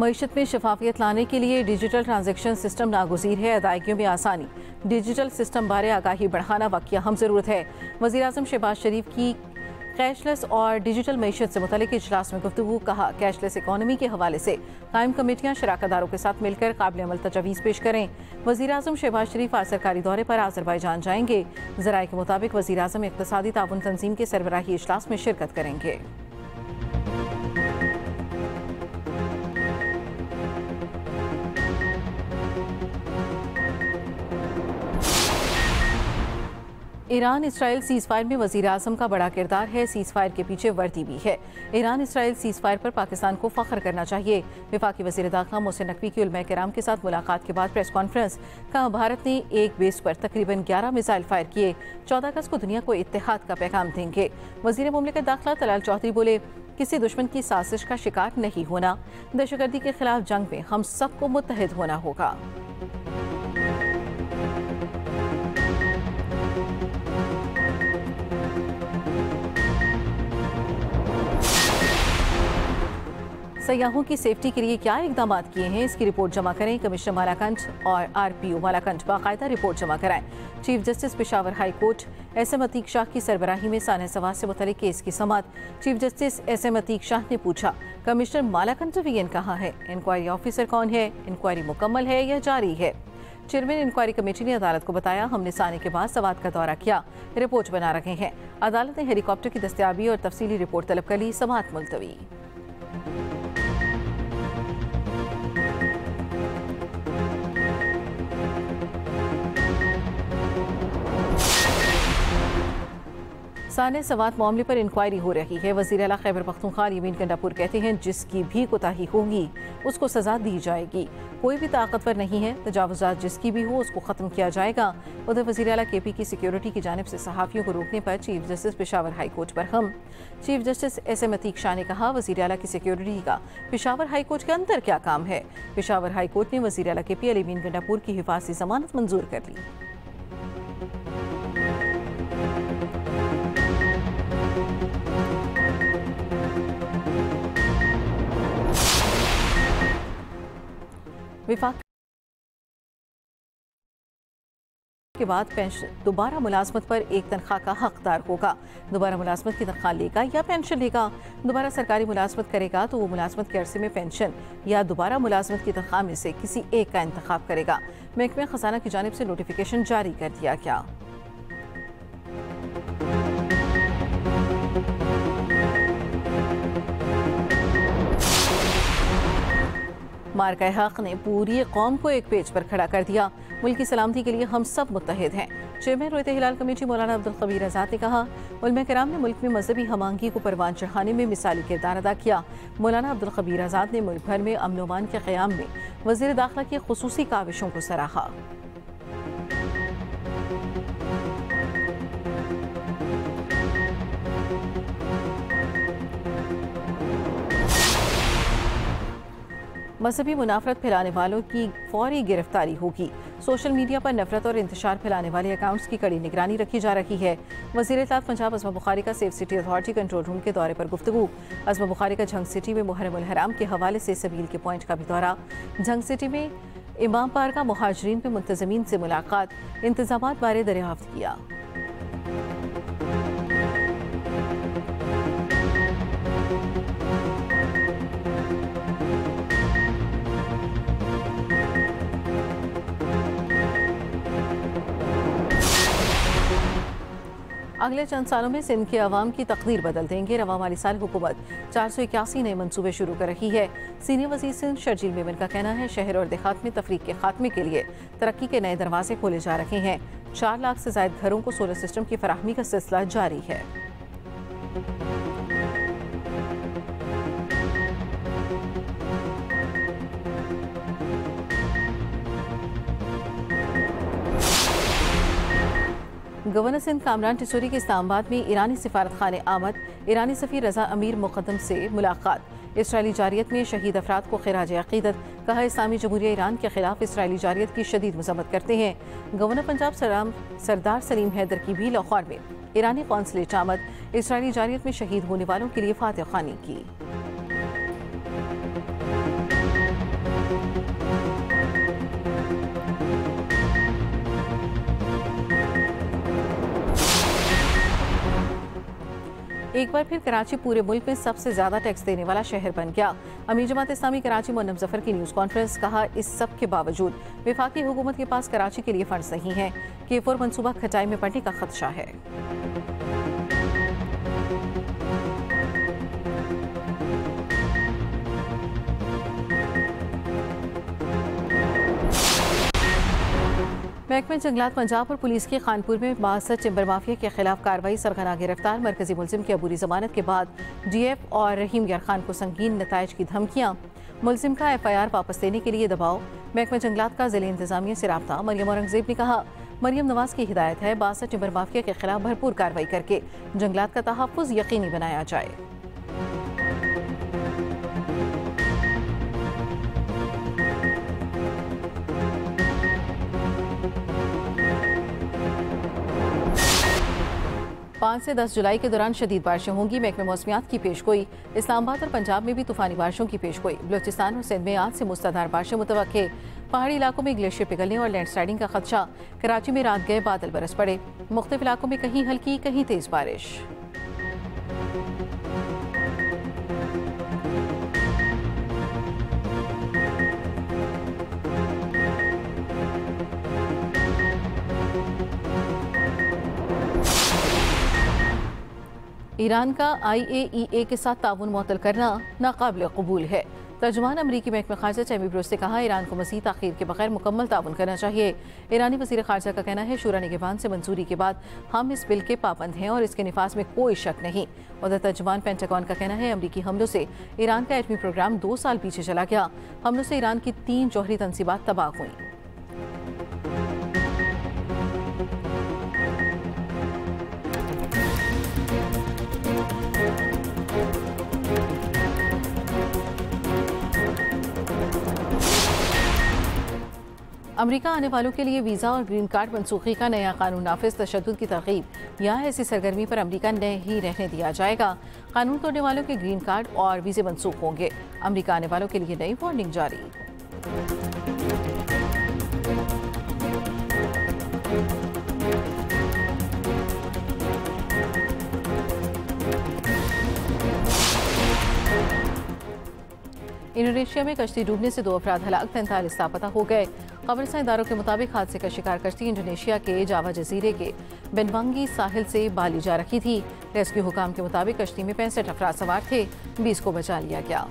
मईशत में शफाफियत लाने के लिए डिजिटल ट्रांजैक्शन सिस्टम नागुज़ीर है। अदायगियों में आसानी, डिजिटल सिस्टम बारे आगाही बढ़ाना वक्त अहम ज़रूरत है। वज़ीर-ए-आज़म शहबाज शरीफ की कैशलेस और डिजिटल मईशत से मुतल्लिक़ इजलास में गुफ्तगू। कहा, कैशलेस इकॉनमी के हवाले से कायम कमेटियाँ शराकतदारों के साथ मिलकर काबिल अमल तजवीज़ पेश करें। वज़ीर-ए-आज़म शहबाज शरीफ आज सरकारी दौरे पर आज़रबाईजान जाएंगे। ज़राए के मुताबिक वज़ीर-ए-आज़म इक़्तिसादी ताउन तंजीम के सरबराही इजलास में शिरकत करेंगे। ईरान इसराइल सीज़ फायर में वज़ीर आज़म का बड़ा किरदार है। सीज़ फायर के पीछे वर्दी भी है। ईरान इसराइल सीज़ फायर पर पाकिस्तान को फ़ख्र करना चाहिए। वफाकी वज़ीर दाखिला मोहसिन नकवी की उलमा किराम के साथ मुलाकात के बाद प्रेस कॉन्फ्रेंस। कहा, भारत ने एक बेस पर तकरीबन 11 मिसाइल फायर किए। 14 अगस्त को दुनिया को इत्तेहाद का पैगाम देंगे। वज़ीर मुमलिकत दाखिला तलाल चौधरी बोले, किसी दुश्मन की साजिश का शिकार नहीं होना। दहशतगर्दी के खिलाफ जंग में हम सबको मुत्तहिद होना होगा। सयाहों की सेफ्टी के लिए क्या इकदाम किए हैं, इसकी रिपोर्ट जमा करें। कमिश्नर मालाकंड और RPO मालाकंड बाकायदा रिपोर्ट जमा कराएं। Chief justice Peshawar high court SM Atiq Shah की सरबराही में सानह सवाल से मुतल्लिक केस की समाअत। Chief justice SM Atiq Shah ने पूछा, कमिश्नर मालाकंड डिवीजन कहाँ है? इंक्वायरी ऑफिसर कौन है? इंक्वायरी मुकम्मल है या जारी है? चेयरमैन इंक्वायरी कमेटी ने अदालत को बताया, हमने साने के बाद सवात का दौरा किया, रिपोर्ट बना रखे हैं। अदालत ने हेलीकॉप्टर की दस्तयाबी और तफसीली रिपोर्ट तलब कर ली। समाअत मुलतवी। साने सवात मामले पर इंक्वायरी हो रही है। वज़ीर आला खैबर पख्तूनख्वा यमीन गंडापुर कहते हैं, जिसकी भी कोताही होगी उसको सजा दी जाएगी। कोई भी ताकतवर नहीं है, तजावुज़ात जिसकी भी हो उसको ख़त्म किया जाएगा। उधर वज़ीर आला KP की सिक्योरिटी की जानिब से सहाफ़ियों को रोकने पर chief justice Peshawar high court पर हम। Chief justice SM Atiq Shah ने कहा, वज़ीर आला की सिक्योरिटी का पेशावर हाई कोर्ट के अंदर क्या काम है? पेशावर हाई कोर्ट ने वज़ीर आला KP यमीन गंडापुर की हिफाज़ती ज़मानत मंजूर कर ली। विफाक के बाद पेंशन दोबारा मुलाजमत पर एक तनख्वाह का हकदार होगा। दोबारा मुलाजमत की तनख्वाह लेगा या पेंशन लेगा? दोबारा सरकारी मुलाजमत करेगा तो वो मुलाजमत के अरसे में पेंशन या दोबारा मुलाजमत की तनख्वाह में से किसी एक का इंतखाब करेगा। महकमे खजाना की जानिब से नोटिफिकेशन जारी कर दिया गया। मार्का हक ने पूरी कौम को एक पेज पर खड़ा कर दिया। मुल्क की सलामती के लिए हम सब मुत्तहिद हैं। चेयरमैन रोयत हिलाल कमेटी मौलाना अब्दुल खबीर आज़ाद ने कहा, उलमा किराम ने मुल्क में मजहबी हमआहंगी को परवान चढ़ाने में मिसाली किरदार अदा किया। मौलाना अब्दुल खबीर आज़ाद ने मुल्क भर में अमन व अमान के क़याम में वज़ीर दाखिला की खुसूसी काविशों को सराहा। मजहबी मुनाफरत फैलाने वालों की फौरी गिरफ्तारी होगी। सोशल मीडिया पर नफरत और इंतशार फैलाने वाले अकाउंट्स की कड़ी निगरानी रखी जा रही है। वज़ीर इत्तलात पंजाब अज़मा बुखारी का safe city authority control room के दौरे पर गुफ्तगू। अज़मा बुखारी का झंग सिटी में मुहर्रम उल हराम के हवाले से सबील के पॉइंट का भी दौरा। झंग सिटी में इमाम पारगा मुहाजिरीन में मुंतज़मीन से मुलाकात, इंतज़ामात बारे दरियाफ्त किया। अगले चंद सालों में सिंध के अवाम की तकदीर बदल देंगे। रवा माली साल हुकूमत 481 नए मनसूबे शुरू कर रही है। सीनियर वज़ीर सिंध शर्जील मेमन का कहना है, शहर और देहात में तफरीक के खात्मे के लिए तरक्की के नए दरवाजे खोले जा रहे हैं। 4 लाख से ज़ायद घरों को सोलर सिस्टम की फराहमी का सिलसिला जारी है। गवर्नर सिंध कामरान टिसोरी के इस्लामाबाद में ईरानी सिफारत खाने आमद। ईरानी सफ़ीर रजा अमीर मुक़द्दम से मुलाकात। इसराइली जारियत में शहीद अफराद को खिराज अक़ीदत। कहा, इस्लामी जमहूरिया ईरान के खिलाफ इसराइली जारियत की शदीद मज़म्मत करते हैं। गवर्नर पंजाब सरदार सलीम हैदर की भी लाहौर में ईरानी कौंसलेट आमद। इसराइली जारियत में शहीद होने वालों के लिए फातिह ख़्वानी की। एक बार फिर कराची पूरे मुल्क में सबसे ज्यादा टैक्स देने वाला शहर बन गया। अमीर जमात इस्लामी कराची मुन्नम जफर की न्यूज कॉन्फ्रेंस, कहा इस सब के बावजूद वफाकी हुकूमत के पास कराची के लिए फंड्स नहीं है। K4 मंसूबा खटाई में पड़ने का खदशा है। महकमे जंगलात पंजाब और पुलिस की खानपुर में 62 टिम्बर माफिया के खिलाफ कार्रवाई, सरगना गिरफ्तार। मरकजी मुलजिम की अबूरी जमानत के बाद DF और रहीम यार खान को संगीन नताइज की धमकियां, मुलजिम का FIR वापस लेने के लिए दबाव। महकमे जंगलात का जिले इंतजामिया से राब्ता, मरियम औरंगजेब ने कहा मरियम नवाज की हिदायत है 62 टिम्बर माफिया के खिलाफ भरपूर कार्रवाई करके जंगलात का तहफ्फुज यकीनी बनाया जाए। पाँच से 10 जुलाई के दौरान शदीद बारिशें होंगी। महकमे मौसमियात की पेशगोई, इस्लामाबाद और पंजाब में भी तूफानी बारिशों की पेशगोई। बलूचिस्तान और सिंध में आज से मुसलाधार बारिशें मुतवक्के। पहाड़ी इलाकों में ग्लेशियर पिघलने और लैंडस्लाइडिंग का खदशा। कराची में रात गए बादल बरस पड़े। मुख्तलिफ इलाकों में कहीं हल्की कहीं तेज बारिश। ईरान का IAEA के साथ ताउन मुअत्तल करना नाकाबिल कबूल है। तर्जुमान अमरीकी महकमा खारजा टैमी ब्रूस ने कहा इरान को मज़ीद ताख़ीर के बगैर मुकम्मल ताउन करना चाहिए। ईरानी वज़ीर खारजा का कहना है शूरा निगहबान से मंजूरी के बाद हम इस बिल के पाबंद हैं और इसके निफाज में कोई शक नहीं। उधर तर्जुमान पेंटागन का कहना है अमरीकी हमलों से ईरान का एटमी प्रोग्राम 2 साल पीछे चला गया। हमलों से ईरान की 3 जौहरी तंसीबात तबाह हुई। अमेरिका आने वालों के लिए वीज़ा और ग्रीन कार्ड मनसूखी का नया कानून नाफिज, तशद्दुद की तरगीब। यहाँ ऐसी सरगर्मी पर अमेरिका नहीं रहने दिया जाएगा। कानून तोड़ने वालों के ग्रीन कार्ड और वीज़े मनसूख होंगे। अमेरिका आने वालों के लिए नई वार्निंग जारी। इंडोनेशिया में कश्ती डूबने से 2 अफराद हलाक, 43 लापता हो गए। खबरसां इदारों के मुताबिक हादसे का शिकार कश्ती इंडोनेशिया के जावा जजीरे के बेनवांगी साहिल से बाली जा रही थी। रेस्क्यू हुकाम के मुताबिक कश्ती में 65 अफराद सवार थे, 20 को बचा लिया गया।